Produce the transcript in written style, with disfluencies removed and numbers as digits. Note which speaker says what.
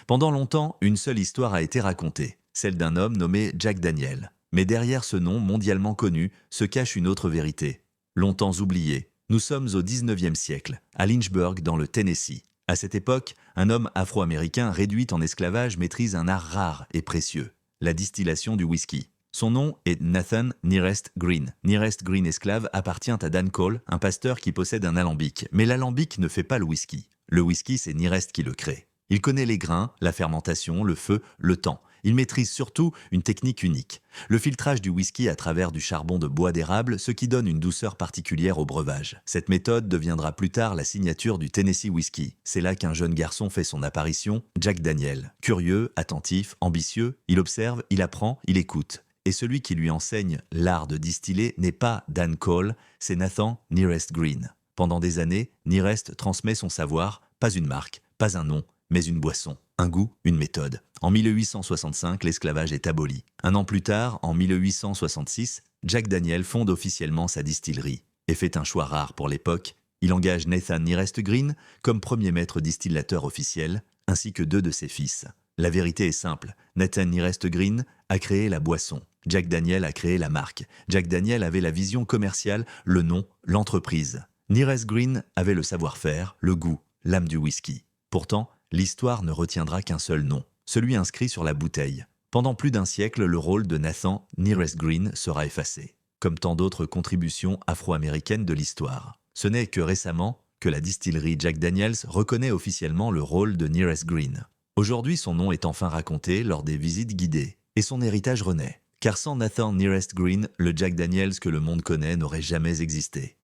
Speaker 1: Pendant longtemps, une seule histoire a été racontée, celle d'un homme nommé Jack Daniel. Mais derrière ce nom mondialement connu se cache une autre vérité. Longtemps oubliée, nous sommes au 19e siècle, à Lynchburg dans le Tennessee. À cette époque, un homme afro-américain réduit en esclavage maîtrise un art rare et précieux, la distillation du whisky. Son nom est Nathan Nearest Green. Nearest Green esclave appartient à Dan Cole, un pasteur qui possède un alambic. Mais l'alambic ne fait pas le whisky. Le whisky, c'est Nearest qui le crée. Il connaît les grains, la fermentation, le feu, le temps. Il maîtrise surtout une technique unique, le filtrage du whisky à travers du charbon de bois d'érable, ce qui donne une douceur particulière au breuvage. Cette méthode deviendra plus tard la signature du Tennessee Whiskey. C'est là qu'un jeune garçon fait son apparition, Jack Daniel. Curieux, attentif, ambitieux, il observe, il apprend, il écoute. Et celui qui lui enseigne l'art de distiller n'est pas Dan Cole, c'est Nathan Nearest Green. Pendant des années, Nearest transmet son savoir, pas une marque, pas un nom, mais une boisson, un goût, une méthode. En 1865, l'esclavage est aboli. Un an plus tard, en 1866, Jack Daniel fonde officiellement sa distillerie et fait un choix rare pour l'époque. Il engage Nathan Nearest Green comme premier maître distillateur officiel, ainsi que 2 de ses fils. La vérité est simple, Nathan Nearest Green a créé la boisson. Jack Daniel a créé la marque. Jack Daniel avait la vision commerciale, le nom, l'entreprise. Nearest Green avait le savoir-faire, le goût, l'âme du whisky. Pourtant, l'histoire ne retiendra qu'un seul nom, celui inscrit sur la bouteille. Pendant plus d'un siècle, le rôle de Nathan Nearest Green sera effacé, comme tant d'autres contributions afro-américaines de l'histoire. Ce n'est que récemment que la distillerie Jack Daniels reconnaît officiellement le rôle de Nearest Green. Aujourd'hui, son nom est enfin raconté lors des visites guidées, et son héritage renaît. Car sans Nathan Nearest Green, le Jack Daniels que le monde connaît n'aurait jamais existé.